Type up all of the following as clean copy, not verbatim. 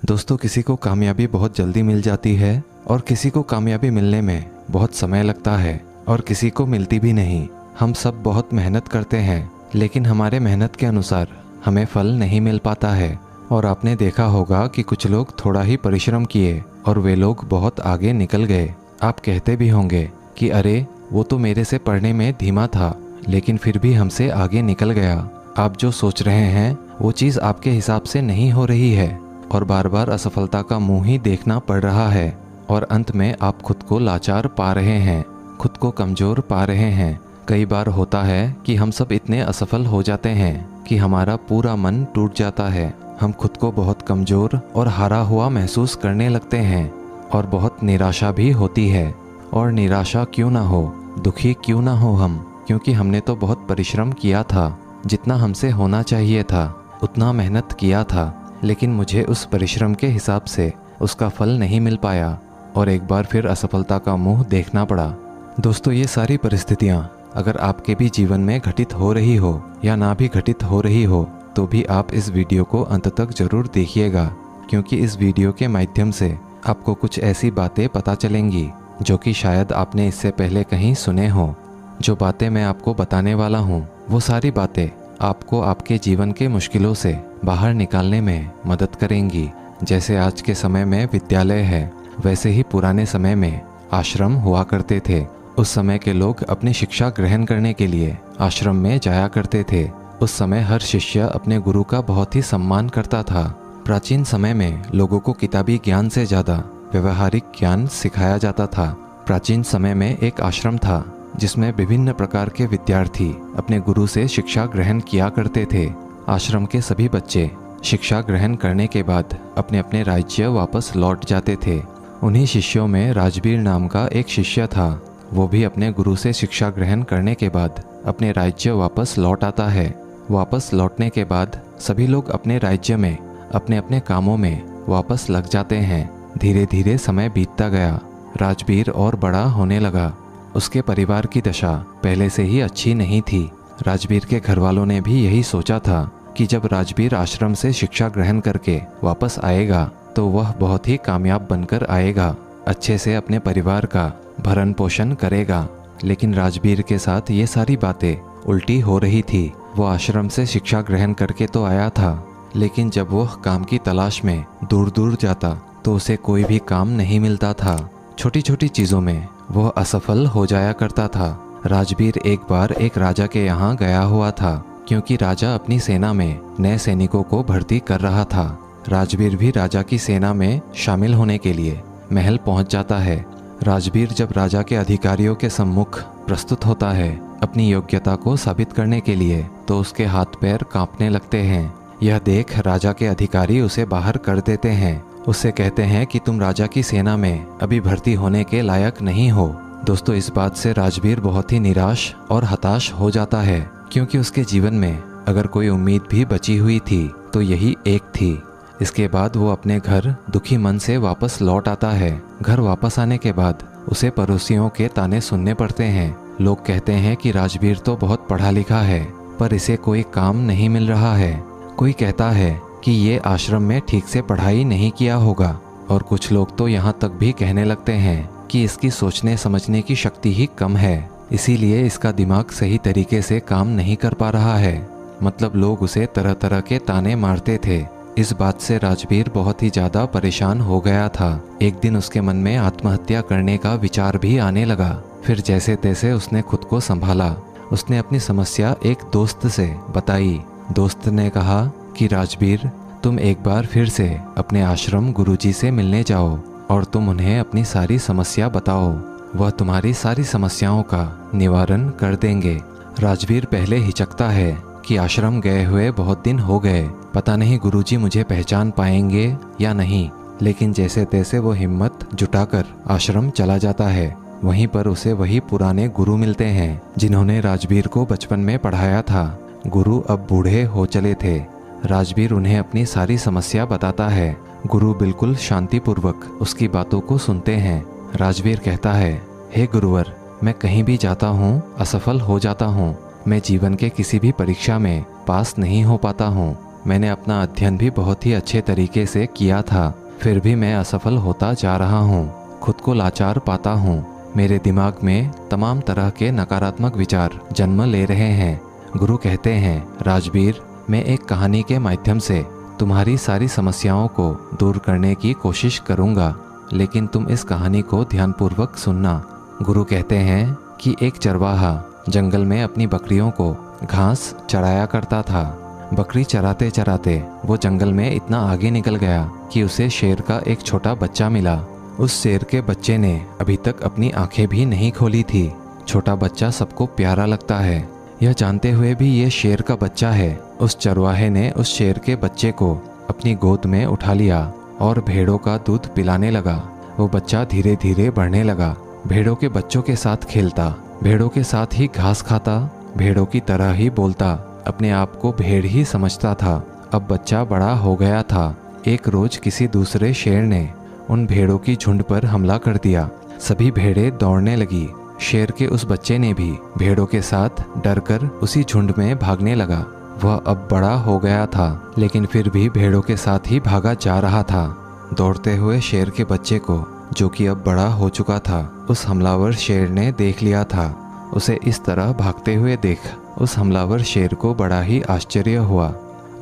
दोस्तों, किसी को कामयाबी बहुत जल्दी मिल जाती है और किसी को कामयाबी मिलने में बहुत समय लगता है और किसी को मिलती भी नहीं। हम सब बहुत मेहनत करते हैं, लेकिन हमारे मेहनत के अनुसार हमें फल नहीं मिल पाता है। और आपने देखा होगा कि कुछ लोग थोड़ा ही परिश्रम किए और वे लोग बहुत आगे निकल गए। आप कहते भी होंगे कि अरे वो तो मेरे से पढ़ने में धीमा था, लेकिन फिर भी हमसे आगे निकल गया। आप जो सोच रहे हैं वो चीज़ आपके हिसाब से नहीं हो रही है और बार बार असफलता का मुंह ही देखना पड़ रहा है और अंत में आप खुद को लाचार पा रहे हैं, खुद को कमज़ोर पा रहे हैं। कई बार होता है कि हम सब इतने असफल हो जाते हैं कि हमारा पूरा मन टूट जाता है। हम खुद को बहुत कमज़ोर और हारा हुआ महसूस करने लगते हैं और बहुत निराशा भी होती है। और निराशा क्यों ना हो, दुखी क्यों ना हो हम, क्योंकि हमने तो बहुत परिश्रम किया था, जितना हमसे होना चाहिए था उतना मेहनत किया था, लेकिन मुझे उस परिश्रम के हिसाब से उसका फल नहीं मिल पाया और एक बार फिर असफलता का मुंह देखना पड़ा। दोस्तों, ये सारी परिस्थितियाँ अगर आपके भी जीवन में घटित हो रही हो या ना भी घटित हो रही हो, तो भी आप इस वीडियो को अंत तक ज़रूर देखिएगा, क्योंकि इस वीडियो के माध्यम से आपको कुछ ऐसी बातें पता चलेंगी जो कि शायद आपने इससे पहले कहीं सुने हो। जो बातें मैं आपको बताने वाला हूँ वो सारी बातें आपको आपके जीवन के मुश्किलों से बाहर निकालने में मदद करेंगी। जैसे आज के समय में विद्यालय है, वैसे ही पुराने समय में आश्रम हुआ करते थे। उस समय के लोग अपनी शिक्षा ग्रहण करने के लिए आश्रम में जाया करते थे। उस समय हर शिष्य अपने गुरु का बहुत ही सम्मान करता था। प्राचीन समय में लोगों को किताबी ज्ञान से ज़्यादा व्यवहारिक ज्ञान सिखाया जाता था। प्राचीन समय में एक आश्रम था जिसमें विभिन्न प्रकार के विद्यार्थी अपने गुरु से शिक्षा ग्रहण किया करते थे। आश्रम के सभी बच्चे शिक्षा ग्रहण करने के बाद अपने अपने राज्य वापस लौट जाते थे। उन्हीं शिष्यों में राजबीर नाम का एक शिष्य था। वो भी अपने गुरु से शिक्षा ग्रहण करने के बाद अपने राज्य वापस लौट आता है। वापस लौटने के बाद सभी लोग अपने राज्य में अपने अपने कामों में वापस लग जाते हैं। धीरे धीरे समय बीतता गया। राजबीर और बड़ा होने लगा। उसके परिवार की दशा पहले से ही अच्छी नहीं थी। राजबीर के घर वालों ने भी यही सोचा था कि जब राजबीर आश्रम से शिक्षा ग्रहण करके वापस आएगा तो वह बहुत ही कामयाब बनकर आएगा, अच्छे से अपने परिवार का भरण पोषण करेगा। लेकिन राजबीर के साथ ये सारी बातें उल्टी हो रही थी। वो आश्रम से शिक्षा ग्रहण करके तो आया था, लेकिन जब वह काम की तलाश में दूर दूर जाता तो उसे कोई भी काम नहीं मिलता था। छोटी छोटी चीज़ों में वह असफल हो जाया करता था। राजबीर एक बार एक राजा के यहाँ गया हुआ था, क्योंकि राजा अपनी सेना में नए सैनिकों को भर्ती कर रहा था। राजबीर भी राजा की सेना में शामिल होने के लिए महल पहुँच जाता है। राजबीर जब राजा के अधिकारियों के सम्मुख प्रस्तुत होता है अपनी योग्यता को साबित करने के लिए, तो उसके हाथ पैर कांपने लगते हैं। यह देख राजा के अधिकारी उसे बाहर कर देते हैं। उससे कहते हैं कि तुम राजा की सेना में अभी भर्ती होने के लायक नहीं हो। दोस्तों, इस बात से राजबीर बहुत ही निराश और हताश हो जाता है, क्योंकि उसके जीवन में अगर कोई उम्मीद भी बची हुई थी तो यही एक थी। इसके बाद वो अपने घर दुखी मन से वापस लौट आता है। घर वापस आने के बाद उसे पड़ोसियों के ताने सुनने पड़ते हैं। लोग कहते हैं कि राजबीर तो बहुत पढ़ा लिखा है, पर इसे कोई काम नहीं मिल रहा है। कोई कहता है कि ये आश्रम में ठीक से पढ़ाई नहीं किया होगा, और कुछ लोग तो यहाँ तक भी कहने लगते हैं कि इसकी सोचने समझने की शक्ति ही कम है, इसीलिए इसका दिमाग सही तरीके से काम नहीं कर पा रहा है। मतलब लोग उसे तरह तरह के ताने मारते थे। इस बात से राजबीर बहुत ही ज़्यादा परेशान हो गया था। एक दिन उसके मन में आत्महत्या करने का विचार भी आने लगा। फिर जैसे तैसे उसने खुद को संभाला। उसने अपनी समस्या एक दोस्त से बताई। दोस्त ने कहा कि राजबीर, तुम एक बार फिर से अपने आश्रम गुरुजी से मिलने जाओ और तुम उन्हें अपनी सारी समस्या बताओ। वह तुम्हारी सारी समस्याओं का निवारण कर देंगे। राजबीर पहले हिचकता है कि आश्रम गए हुए बहुत दिन हो गए, पता नहीं गुरुजी मुझे पहचान पाएंगे या नहीं। लेकिन जैसे तैसे वो हिम्मत जुटाकर आश्रम चला जाता है। वहीं पर उसे वही पुराने गुरु मिलते हैं जिन्होंने राजबीर को बचपन में पढ़ाया था। गुरु अब बूढ़े हो चले थे। राजबीर उन्हें अपनी सारी समस्या बताता है। गुरु बिल्कुल शांतिपूर्वक उसकी बातों को सुनते हैं। राजबीर कहता है, हे गुरुवर, मैं कहीं भी जाता हूँ असफल हो जाता हूँ। मैं जीवन के किसी भी परीक्षा में पास नहीं हो पाता हूँ। मैंने अपना अध्ययन भी बहुत ही अच्छे तरीके से किया था, फिर भी मैं असफल होता जा रहा हूँ। खुद को लाचार पाता हूँ। मेरे दिमाग में तमाम तरह के नकारात्मक विचार जन्म ले रहे हैं। गुरु कहते हैं, राजवीर, मैं एक कहानी के माध्यम से तुम्हारी सारी समस्याओं को दूर करने की कोशिश करूँगा, लेकिन तुम इस कहानी को ध्यानपूर्वक सुनना। गुरु कहते हैं कि एक चरवाहा जंगल में अपनी बकरियों को घास चराया करता था। बकरी चराते चराते वो जंगल में इतना आगे निकल गया कि उसे शेर का एक छोटा बच्चा मिला। उस शेर के बच्चे ने अभी तक अपनी आंखें भी नहीं खोली थी। छोटा बच्चा सबको प्यारा लगता है, यह जानते हुए भी ये शेर का बच्चा है। उस चरवाहे ने उस शेर के बच्चे को अपनी गोद में उठा लिया और भेड़ों का दूध पिलाने लगा। वो बच्चा धीरे धीरे बढ़ने लगा, भेड़ों के बच्चों के साथ खेलता, भेड़ों के साथ ही घास खाता, भेड़ों की तरह ही बोलता, अपने आप को भेड़ ही समझता था। अब बच्चा बड़ा हो गया था। एक रोज किसी दूसरे शेर ने उन भेड़ों की झुंड पर हमला कर दिया। सभी भेड़ें दौड़ने लगी। शेर के उस बच्चे ने भी भेड़ों के साथ डरकर उसी झुंड में भागने लगा। वह अब बड़ा हो गया था, लेकिन फिर भी भेड़ों के साथ ही भागा जा रहा था। दौड़ते हुए शेर के बच्चे को, जो कि अब बड़ा हो चुका था, उस हमलावर शेर ने देख लिया था। उसे इस तरह भागते हुए देख उस हमलावर शेर को बड़ा ही आश्चर्य हुआ।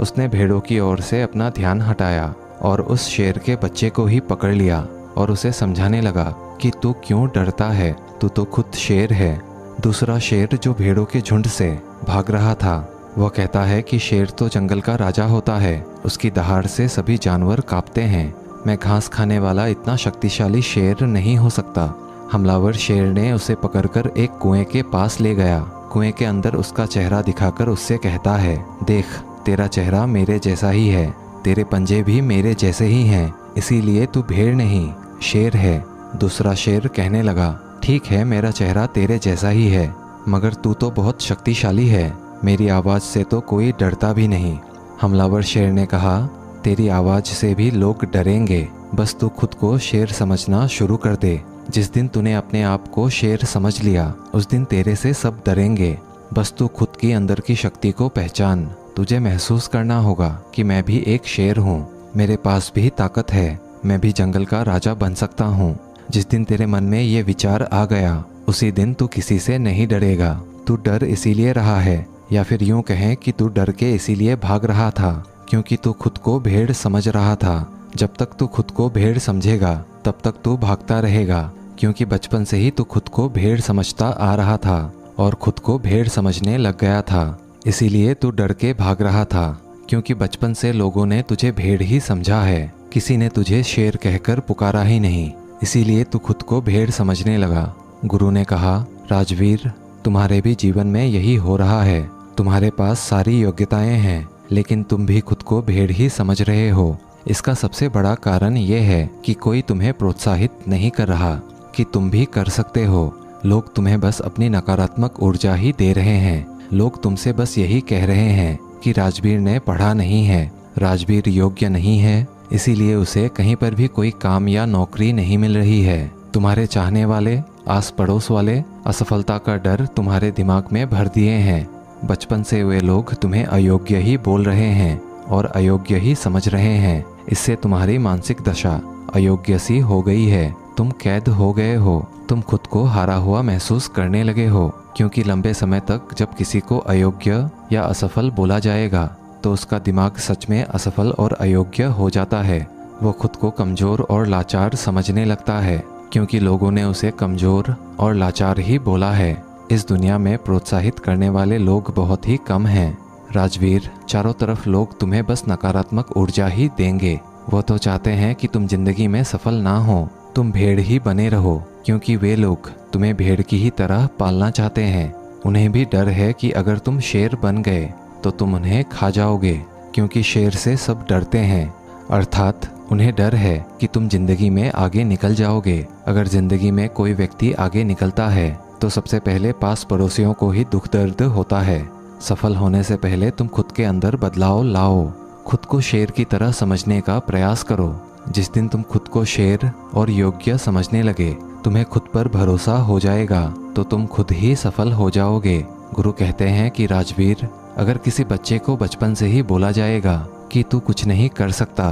उसने भेड़ों की ओर से अपना ध्यान हटाया और उस शेर के बच्चे को ही पकड़ लिया और उसे समझाने लगा कि तू क्यों डरता है, तू तो खुद शेर है। दूसरा शेर जो भेड़ों के झुंड से भाग रहा था, वह कहता है कि शेर तो जंगल का राजा होता है, उसकी दहाड़ से सभी जानवर कांपते हैं। मैं घास खाने वाला इतना शक्तिशाली शेर नहीं हो सकता। हमलावर शेर ने उसे पकड़कर एक कुएं के पास ले गया। कुएं के अंदर उसका चेहरा दिखाकर उससे कहता है, देख, तेरा चेहरा मेरे जैसा ही है, तेरे पंजे भी मेरे जैसे ही हैं, इसीलिए तू भेड़ नहीं शेर है। दूसरा शेर कहने लगा, ठीक है, मेरा चेहरा तेरे जैसा ही है, मगर तू तो बहुत शक्तिशाली है, मेरी आवाज़ से तो कोई डरता भी नहीं। हमलावर शेर ने कहा, तेरी आवाज़ से भी लोग डरेंगे, बस तू खुद को शेर समझना शुरू कर दे। जिस दिन तूने अपने आप को शेर समझ लिया, उस दिन तेरे से सब डरेंगे। बस तू खुद की अंदर की शक्ति को पहचान। तुझे महसूस करना होगा कि मैं भी एक शेर हूँ, मेरे पास भी ताकत है, मैं भी जंगल का राजा बन सकता हूँ। जिस दिन तेरे मन में ये विचार आ गया, उसी दिन तू किसी से नहीं डरेगा। तू डर इसीलिए रहा है, या फिर यूं कहें कि तू डर के इसीलिए भाग रहा था, क्योंकि तू खुद को भेड़ समझ रहा था। जब तक तू खुद को भेड़ समझेगा, तब तक तू भागता रहेगा, क्योंकि बचपन से ही तू खुद को भेड़ समझता आ रहा था और खुद को भेड़ समझने लग गया था। इसीलिए तू डर के भाग रहा था, क्योंकि बचपन से लोगों ने तुझे भेड़ ही समझा है, किसी ने तुझे शेर कहकर पुकारा ही नहीं, इसीलिए तू खुद को भेड़ समझने लगा। गुरु ने कहा, राजवीर, तुम्हारे भी जीवन में यही हो रहा है। तुम्हारे पास सारी योग्यताएं हैं, लेकिन तुम भी खुद को भेड़ ही समझ रहे हो। इसका सबसे बड़ा कारण ये है कि कोई तुम्हें प्रोत्साहित नहीं कर रहा कि तुम भी कर सकते हो। लोग तुम्हें बस अपनी नकारात्मक ऊर्जा ही दे रहे हैं। लोग तुमसे बस यही कह रहे हैं कि राजवीर ने पढ़ा नहीं है, राजवीर योग्य नहीं है, इसीलिए उसे कहीं पर भी कोई काम या नौकरी नहीं मिल रही है। तुम्हारे चाहने वाले, आस पड़ोस वाले असफलता का डर तुम्हारे दिमाग में भर दिए हैं। बचपन से वे लोग तुम्हें अयोग्य ही बोल रहे हैं और अयोग्य ही समझ रहे हैं। इससे तुम्हारी मानसिक दशा अयोग्य सी हो गई है। तुम कैद हो गए हो, तुम खुद को हारा हुआ महसूस करने लगे हो, क्योंकि लंबे समय तक जब किसी को अयोग्य या असफल बोला जाएगा तो उसका दिमाग सच में असफल और अयोग्य हो जाता है। वो खुद को कमज़ोर और लाचार समझने लगता है, क्योंकि लोगों ने उसे कमज़ोर और लाचार ही बोला है। इस दुनिया में प्रोत्साहित करने वाले लोग बहुत ही कम हैं। राजवीर, चारों तरफ लोग तुम्हें बस नकारात्मक ऊर्जा ही देंगे। वो तो चाहते हैं कि तुम जिंदगी में सफल ना हो, तुम भेड़ ही बने रहो, क्योंकि वे लोग तुम्हें भेड़ की ही तरह पालना चाहते हैं। उन्हें भी डर है कि अगर तुम शेर बन गए तो तुम उन्हें खा जाओगे, क्योंकि शेर से सब डरते हैं। अर्थात उन्हें डर है कि तुम जिंदगी में आगे निकल जाओगे। अगर जिंदगी में कोई व्यक्ति आगे निकलता है तो सबसे पहले पास पड़ोसियों को ही दुख दर्द होता है। सफल होने से पहले तुम खुद के अंदर बदलाव लाओ, खुद को शेर की तरह समझने का प्रयास करो। जिस दिन तुम खुद को शेर और योग्य समझने लगे, तुम्हें खुद पर भरोसा हो जाएगा, तो तुम खुद ही सफल हो जाओगे। गुरु कहते हैं कि राजवीर, अगर किसी बच्चे को बचपन से ही बोला जाएगा कि तू कुछ नहीं कर सकता,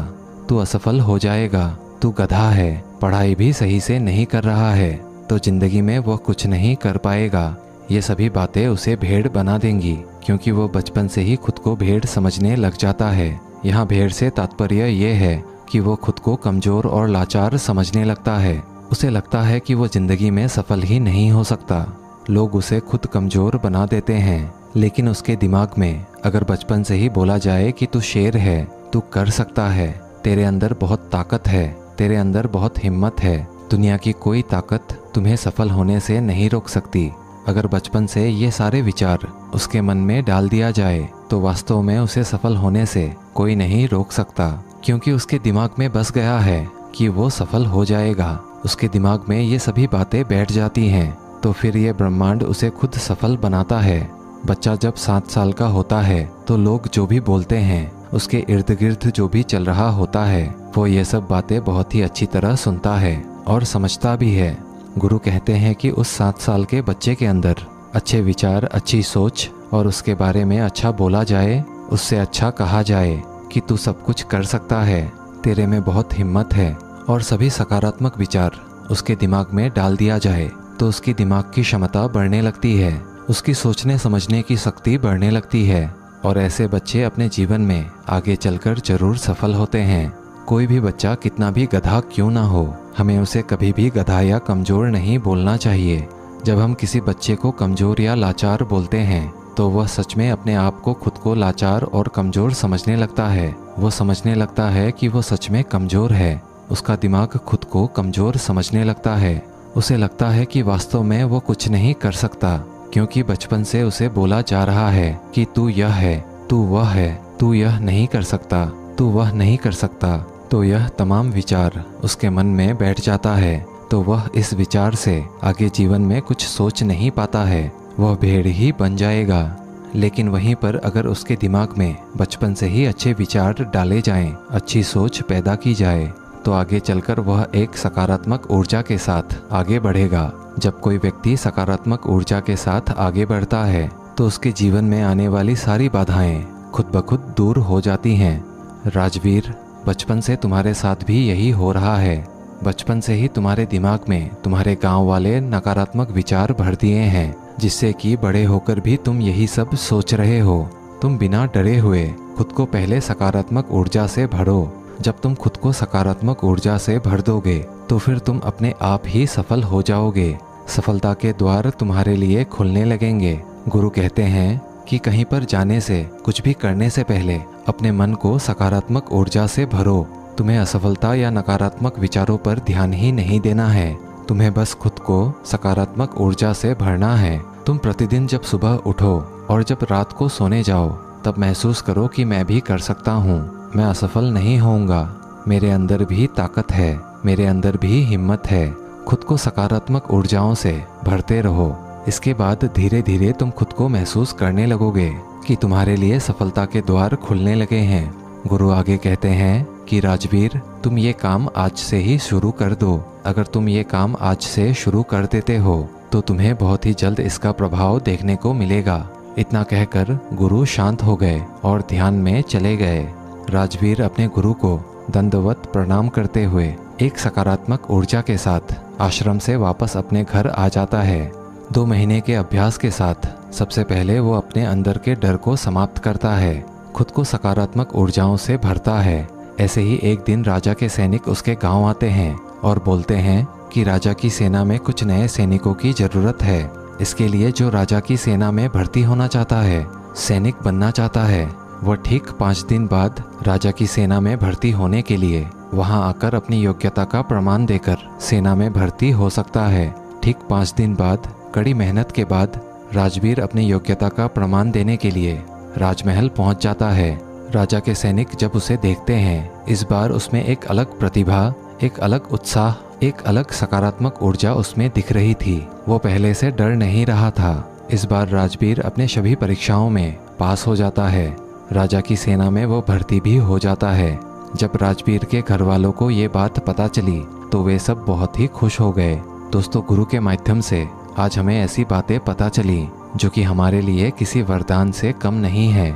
तू असफल हो जाएगा, तू गधा है, पढ़ाई भी सही से नहीं कर रहा है, तो जिंदगी में वो कुछ नहीं कर पाएगा, ये सभी बातें उसे भेड़ बना देंगी, क्योंकि वो बचपन से ही खुद को भेड़ समझने लग जाता है। यहाँ भेड़ से तात्पर्य ये है कि वो खुद को कमज़ोर और लाचार समझने लगता है। उसे लगता है कि वो जिंदगी में सफल ही नहीं हो सकता। लोग उसे खुद कमज़ोर बना देते हैं, लेकिन उसके दिमाग में अगर बचपन से ही बोला जाए कि तू शेर है, तू कर सकता है, तेरे अंदर बहुत ताकत है, तेरे अंदर बहुत हिम्मत है, दुनिया की कोई ताकत तुम्हें सफल होने से नहीं रोक सकती, अगर बचपन से ये सारे विचार उसके मन में डाल दिया जाए तो वास्तव में उसे सफल होने से कोई नहीं रोक सकता, क्योंकि उसके दिमाग में बस गया है कि वो सफल हो जाएगा। उसके दिमाग में ये सभी बातें बैठ जाती हैं, तो फिर ये ब्रह्मांड उसे खुद सफल बनाता है। बच्चा जब 7 साल का होता है तो लोग जो भी बोलते हैं, उसके इर्द गिर्द जो भी चल रहा होता है, वो ये सब बातें बहुत ही अच्छी तरह सुनता है और समझता भी है। गुरु कहते हैं कि उस 7 साल के बच्चे के अंदर अच्छे विचार, अच्छी सोच और उसके बारे में अच्छा बोला जाए, उससे अच्छा कहा जाए कि तू सब कुछ कर सकता है, तेरे में बहुत हिम्मत है, और सभी सकारात्मक विचार उसके दिमाग में डाल दिया जाए तो उसकी दिमाग की क्षमता बढ़ने लगती है, उसकी सोचने समझने की शक्ति बढ़ने लगती है, और ऐसे बच्चे अपने जीवन में आगे चलकर जरूर सफल होते हैं। कोई भी बच्चा कितना भी गधा क्यों ना हो, हमें उसे कभी भी गधा या कमज़ोर नहीं बोलना चाहिए। जब हम किसी बच्चे को कमज़ोर या लाचार बोलते हैं तो वह सच में अपने आप को खुद को लाचार और कमज़ोर समझने लगता है। वो समझने लगता है कि वो सच में कमज़ोर है। उसका दिमाग खुद को कमज़ोर समझने लगता है। उसे लगता है कि वास्तव में वो कुछ नहीं कर सकता, क्योंकि बचपन से उसे बोला जा रहा है कि तू यह है, तू वह है, तू यह नहीं कर सकता, तू वह नहीं कर सकता। तो यह तमाम विचार उसके मन में बैठ जाता है, तो वह इस विचार से आगे जीवन में कुछ सोच नहीं पाता है, वह भेड़ ही बन जाएगा। लेकिन वहीं पर अगर उसके दिमाग में बचपन से ही अच्छे विचार डाले जाएं, अच्छी सोच पैदा की जाए, तो आगे चलकर वह एक सकारात्मक ऊर्जा के साथ आगे बढ़ेगा। जब कोई व्यक्ति सकारात्मक ऊर्जा के साथ आगे बढ़ता है तो उसके जीवन में आने वाली सारी बाधाएं खुद ब खुद दूर हो जाती हैं। राजवीर, बचपन से तुम्हारे साथ भी यही हो रहा है। बचपन से ही तुम्हारे दिमाग में तुम्हारे गांव वाले नकारात्मक विचार भर दिए हैं, जिससे कि बड़े होकर भी तुम यही सब सोच रहे हो। तुम बिना डरे हुए खुद को पहले सकारात्मक ऊर्जा से भरो। जब तुम खुद को सकारात्मक ऊर्जा से भर दोगे तो फिर तुम अपने आप ही सफल हो जाओगे। सफलता के द्वार तुम्हारे लिए खुलने लगेंगे। गुरु कहते हैं कि कहीं पर जाने से, कुछ भी करने से पहले अपने मन को सकारात्मक ऊर्जा से भरो। तुम्हें असफलता या नकारात्मक विचारों पर ध्यान ही नहीं देना है, तुम्हें बस खुद को सकारात्मक ऊर्जा से भरना है। तुम प्रतिदिन जब सुबह उठो और जब रात को सोने जाओ, तब महसूस करो कि मैं भी कर सकता हूँ, मैं असफल नहीं होऊंगा, मेरे अंदर भी ताकत है, मेरे अंदर भी हिम्मत है। खुद को सकारात्मक ऊर्जाओं से भरते रहो। इसके बाद धीरे धीरे तुम खुद को महसूस करने लगोगे कि तुम्हारे लिए सफलता के द्वार खुलने लगे हैं। गुरु आगे कहते हैं कि राजवीर, तुम ये काम आज से ही शुरू कर दो। अगर तुम ये काम आज से शुरू कर देते हो तो तुम्हें बहुत ही जल्द इसका प्रभाव देखने को मिलेगा। इतना कहकर गुरु शांत हो गए और ध्यान में चले गए। राजवीर अपने गुरु को दंडवत प्रणाम करते हुए एक सकारात्मक ऊर्जा के साथ आश्रम से वापस अपने घर आ जाता है। 2 महीने के अभ्यास के साथ सबसे पहले वो अपने अंदर के डर को समाप्त करता है, खुद को सकारात्मक ऊर्जाओं से भरता है। ऐसे ही एक दिन राजा के सैनिक उसके गांव आते हैं और बोलते हैं कि राजा की सेना में कुछ नए सैनिकों की जरूरत है। इसके लिए जो राजा की सेना में भर्ती होना चाहता है, सैनिक बनना चाहता है, वह ठीक 5 दिन बाद राजा की सेना में भर्ती होने के लिए वहां आकर अपनी योग्यता का प्रमाण देकर सेना में भर्ती हो सकता है। ठीक 5 दिन बाद कड़ी मेहनत के बाद राजवीर अपनी योग्यता का प्रमाण देने के लिए राजमहल पहुंच जाता है। राजा के सैनिक जब उसे देखते हैं, इस बार उसमें एक अलग प्रतिभा, एक अलग उत्साह, एक अलग सकारात्मक ऊर्जा उसमें दिख रही थी। वो पहले से डर नहीं रहा था। इस बार राजवीर अपने सभी परीक्षाओं में पास हो जाता है। राजा की सेना में वो भर्ती भी हो जाता है। जब राजवीर के घर वालों को ये बात पता चली तो वे सब बहुत ही खुश हो गए। दोस्तों, गुरु के माध्यम से आज हमें ऐसी बातें पता चली जो कि हमारे लिए किसी वरदान से कम नहीं है।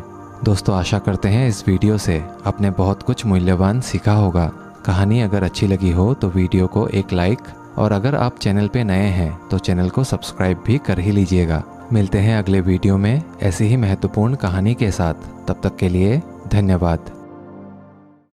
दोस्तों, आशा करते हैं इस वीडियो से आपने बहुत कुछ मूल्यवान सीखा होगा। कहानी अगर अच्छी लगी हो तो वीडियो को एक लाइक, और अगर आप चैनल पे नए हैं तो चैनल को सब्सक्राइब भी कर ही लीजिएगा। मिलते हैं अगले वीडियो में ऐसी ही महत्वपूर्ण कहानी के साथ। तब तक के लिए धन्यवाद।